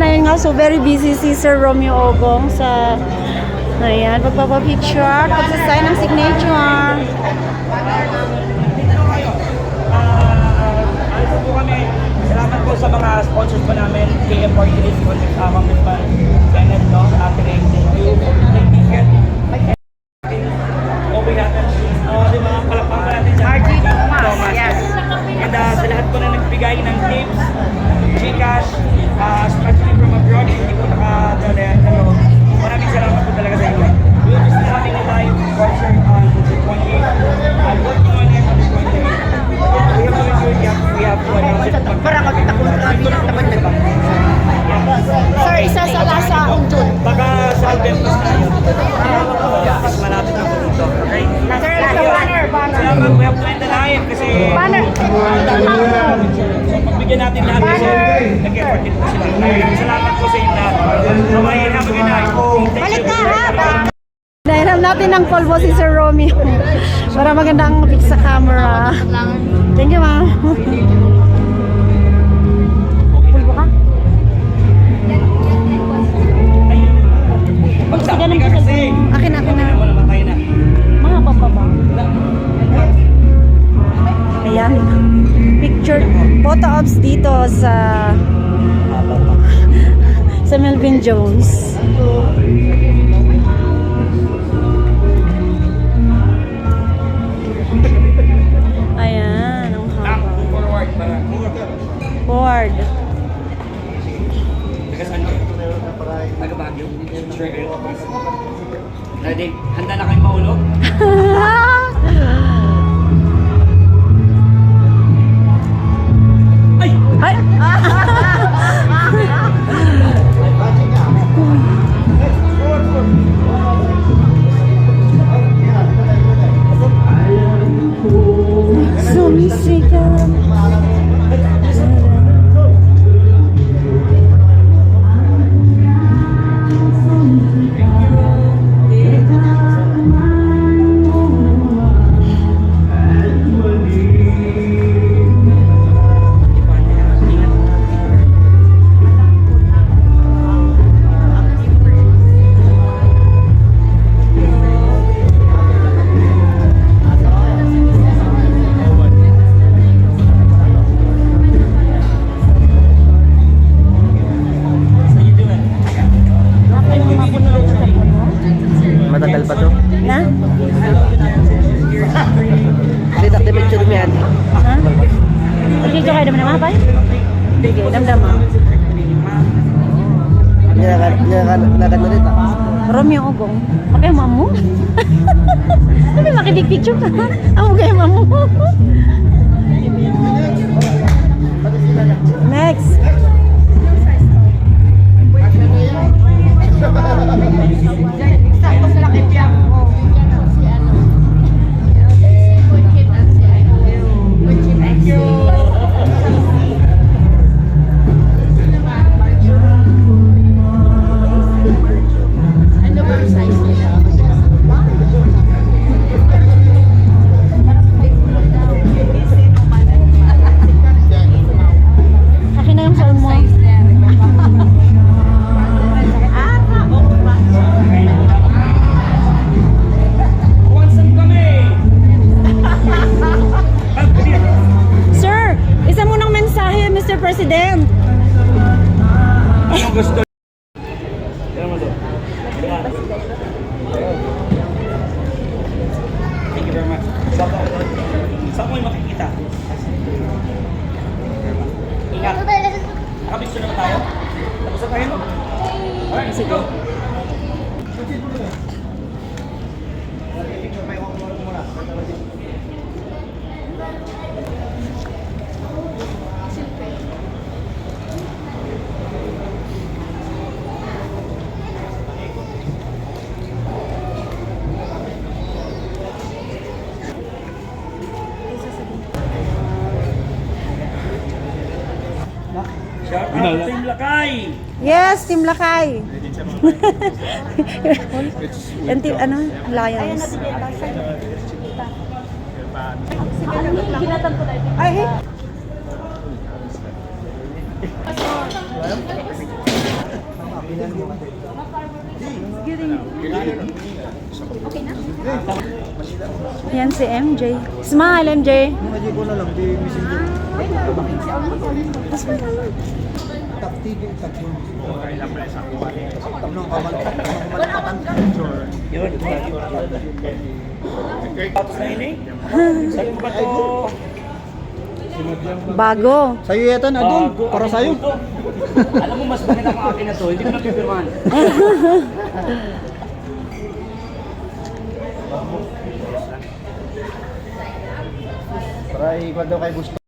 Ayan nga, so very busy si Sir Romeo Ogong sa, ayan, pagpapapicture, pagsasign ng signature. Ano po kami, salamat po sa mga sponsors po namin, KM Party List, Congressman Kenneth, no, Ate Ray, thank you for the ticket. Okay natin, di ba, palakpak pa natin siya. RG Thomas, yes. And sa lahat po na nagbigay ng tips, Gcash, especially from abroad, hindi po nakadala. Maraming salamat po talaga sa inyo. We will just having a live concert on the 28th. I'm working on it on the 28th. We have to ensure we have to announce it. Parang magtakuntrabi ng naman na ba? Sir, isa sa lasa ang June. Baka sa Albentos na yun. Mas malapit na po dito. Okay? Sir, banner. Salamat, we have to end the live kasi Banner. so pagbigyan natin lahat kasi nag-effort din po sila. Salamat po sa inyo lahat. Bye-bye, have a good night. Balik ka ha! Nahiram natin ng polvo si Sir Romeo para magandang pic sa camera. Thank you, ma'am. Pulbo ka? Magsabi ka kasi. Akin na. Namatay na. Mga pababa. Ayan. Picture, photo ops dito sa Melvin Jones. Ayan, ang haba. Forward para. Forward. Taga saan kayo? Taga Baguio? Sure kayo? Ready? Handa na kayong maulog? Ay! Ay! Sumisigaw. Matagal pa to. Na? Hindi, takti picture mo yan. Ha? Pagkito kayo naman naman, pay? Sige, damdama. Nilakad na rin ah. Romeo Ogong. Apa yung mamu? Sabi makipicture ka. Amo kayo mamu. Next. Tapos lang ipiyak ko. Thank you. Ano ba yung size nila? Akin na yung phone mo. Wansan kami! Sir, isa mo ng mensahe, Mr. President. Anong gusto? Tira mo doon. Thank you very much. Saan mo yung makikita? Ingat. Nakapicture naman tayo? Tapos na tayo, no? Alright, sige. Shout out to Team Lakay. Yes, Team Lakay. Yan, team, ano? Lions. Ay, yan si MJ. Smile, MJ. Hindi ko na lang, di messenger. Top TV, top TV. Top ng kamalapatan. Yun. Tapos na ini. Saan ba ito? Bago. Sa'yo yata na doon, para sa'yo. Alam mo, mas maganda ang akin na to. Hindi ko napipirman. Para ikot daw kay Gusto.